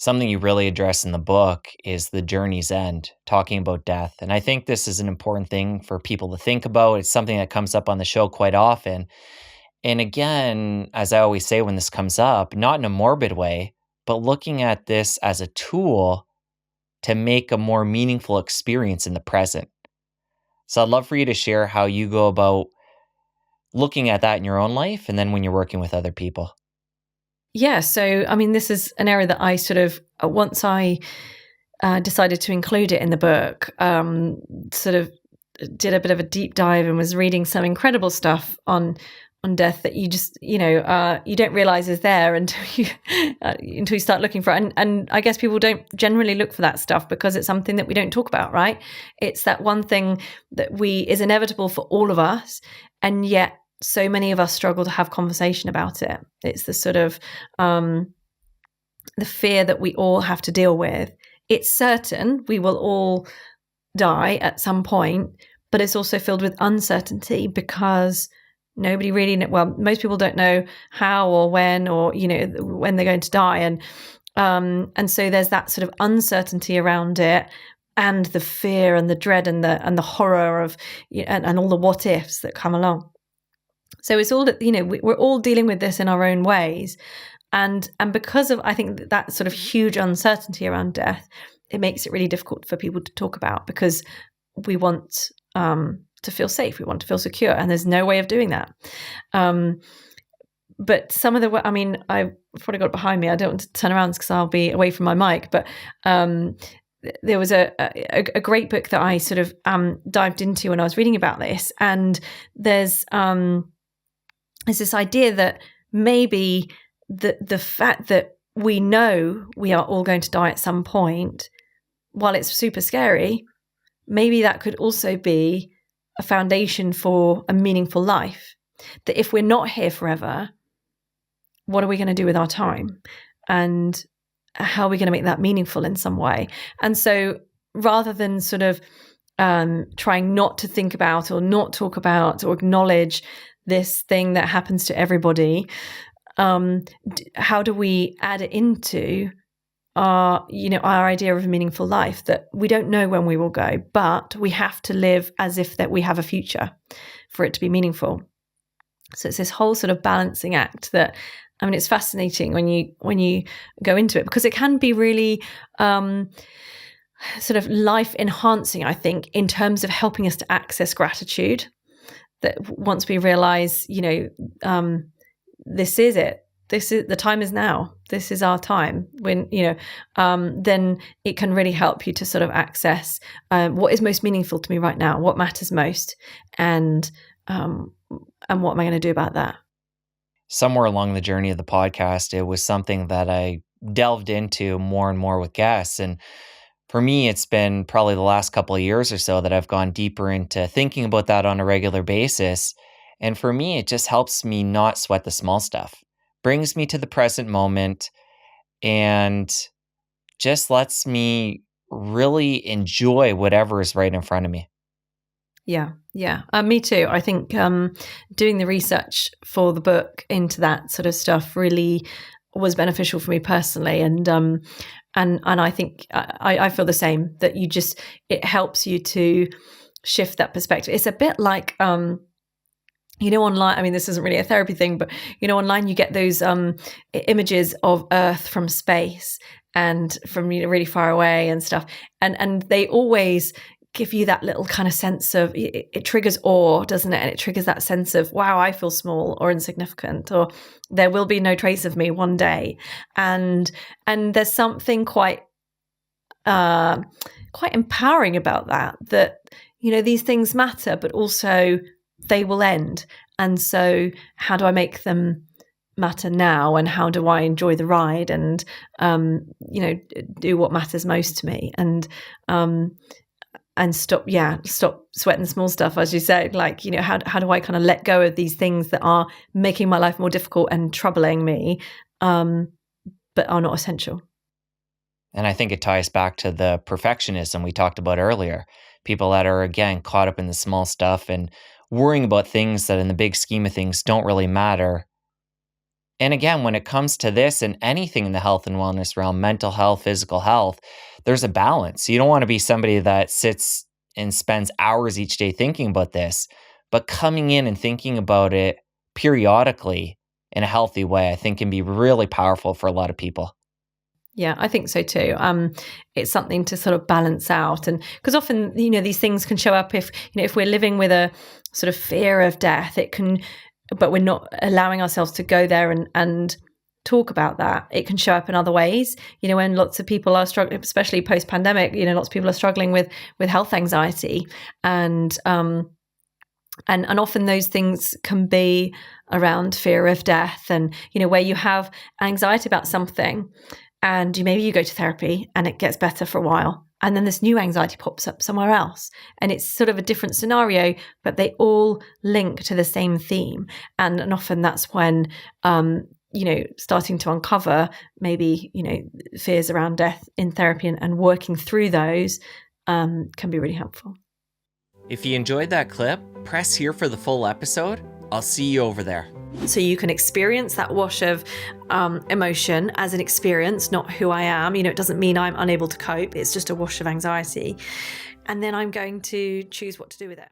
something you really address in the book is the journey's end, talking about death. And I think this is an important thing for people to think about. It's something that comes up on the show quite often. And again, as I always say when this comes up, not in a morbid way, but looking at this as a tool to make a more meaningful experience in the present. So I'd love for you to share how you go about looking at that in your own life and then when you're working with other people. Yeah, so I mean, this is an area that I sort of, once I decided to include it in the book, sort of did a bit of a deep dive and was reading some incredible stuff on death that you just, you don't realize is there until you start looking for it. And I guess people don't generally look for that stuff because it's something that we don't talk about, right? It's that one thing that is inevitable for all of us, and yet so many of us struggle to have conversation about it. It's the sort of the fear that we all have to deal with. It's certain we will all die at some point, but it's also filled with uncertainty because nobody really most people don't know how or when or when they're going to die, and so there's that sort of uncertainty around it, and the fear and the dread and the horror of and all the what ifs that come along. So it's all that, we're all dealing with this in our own ways. And because of, I think, that sort of huge uncertainty around death, it makes it really difficult for people to talk about because we want to feel safe. We want to feel secure. And there's no way of doing that. But some of I've probably got it behind me. I don't want to turn around because I'll be away from my mic. But there was a great book that I sort of dived into when I was reading about this. And there's this idea that maybe the fact that we know we are all going to die at some point, while it's super scary, maybe that could also be a foundation for a meaningful life. That if we're not here forever, what are we going to do with our time? And how are we going to make that meaningful in some way? And so rather than sort of trying not to think about or not talk about or acknowledge this thing that happens to everybody, how do we add it into our idea of a meaningful life, that we don't know when we will go, but we have to live as if that we have a future for it to be meaningful. So it's this whole sort of balancing act that, it's fascinating when you go into it, because it can be really sort of life enhancing, I think, in terms of helping us to access gratitude. That once we realize, this is it. This is the time is now. This is our time. When then it can really help you to sort of access what is most meaningful to me right now, what matters most, and what am I going to do about that? Somewhere along the journey of the podcast, it was something that I delved into more and more with guests, and for me, it's been probably the last couple of years or so that I've gone deeper into thinking about that on a regular basis. And for me, it just helps me not sweat the small stuff, brings me to the present moment, and just lets me really enjoy whatever is right in front of me. Yeah. Me too. I think doing the research for the book into that sort of stuff really was beneficial for me personally. And I think I feel the same, that it helps you to shift that perspective. It's a bit like, online, this isn't really a therapy thing, but, online you get those images of Earth from space and from really far away and stuff. And they always give you that little kind of sense of, it triggers awe, doesn't it? And it triggers that sense of, wow, I feel small or insignificant, or there will be no trace of me one day. And there's something quite empowering about that, these things matter, but also they will end. And so how do I make them matter now? And how do I enjoy the ride and, do what matters most to me? And stop sweating small stuff, as you said, how do I kind of let go of these things that are making my life more difficult and troubling me, but are not essential. And I think it ties back to the perfectionism we talked about earlier. People that are, again, caught up in the small stuff and worrying about things that in the big scheme of things don't really matter. And again, when it comes to this and anything in the health and wellness realm, mental health, physical health, there's a balance. You don't want to be somebody that sits and spends hours each day thinking about this, but coming in and thinking about it periodically in a healthy way, I think can be really powerful for a lot of people. Yeah, I think so too. It's something to sort of balance out, and because often, these things can show up if we're living with a sort of fear of death, it can, but we're not allowing ourselves to go there and talk about that. It can show up in other ways. When lots of people are struggling, especially post pandemic, lots of people are struggling with health anxiety, and often those things can be around fear of death, and where you have anxiety about something. And maybe you go to therapy and it gets better for a while. And then this new anxiety pops up somewhere else. And it's sort of a different scenario, but they all link to the same theme. And often that's when, starting to uncover maybe, fears around death in therapy and working through those can be really helpful. If you enjoyed that clip, press here for the full episode. I'll see you over there. So you can experience that wash of emotion as an experience, not who I am. It doesn't mean I'm unable to cope. It's just a wash of anxiety. And then I'm going to choose what to do with it.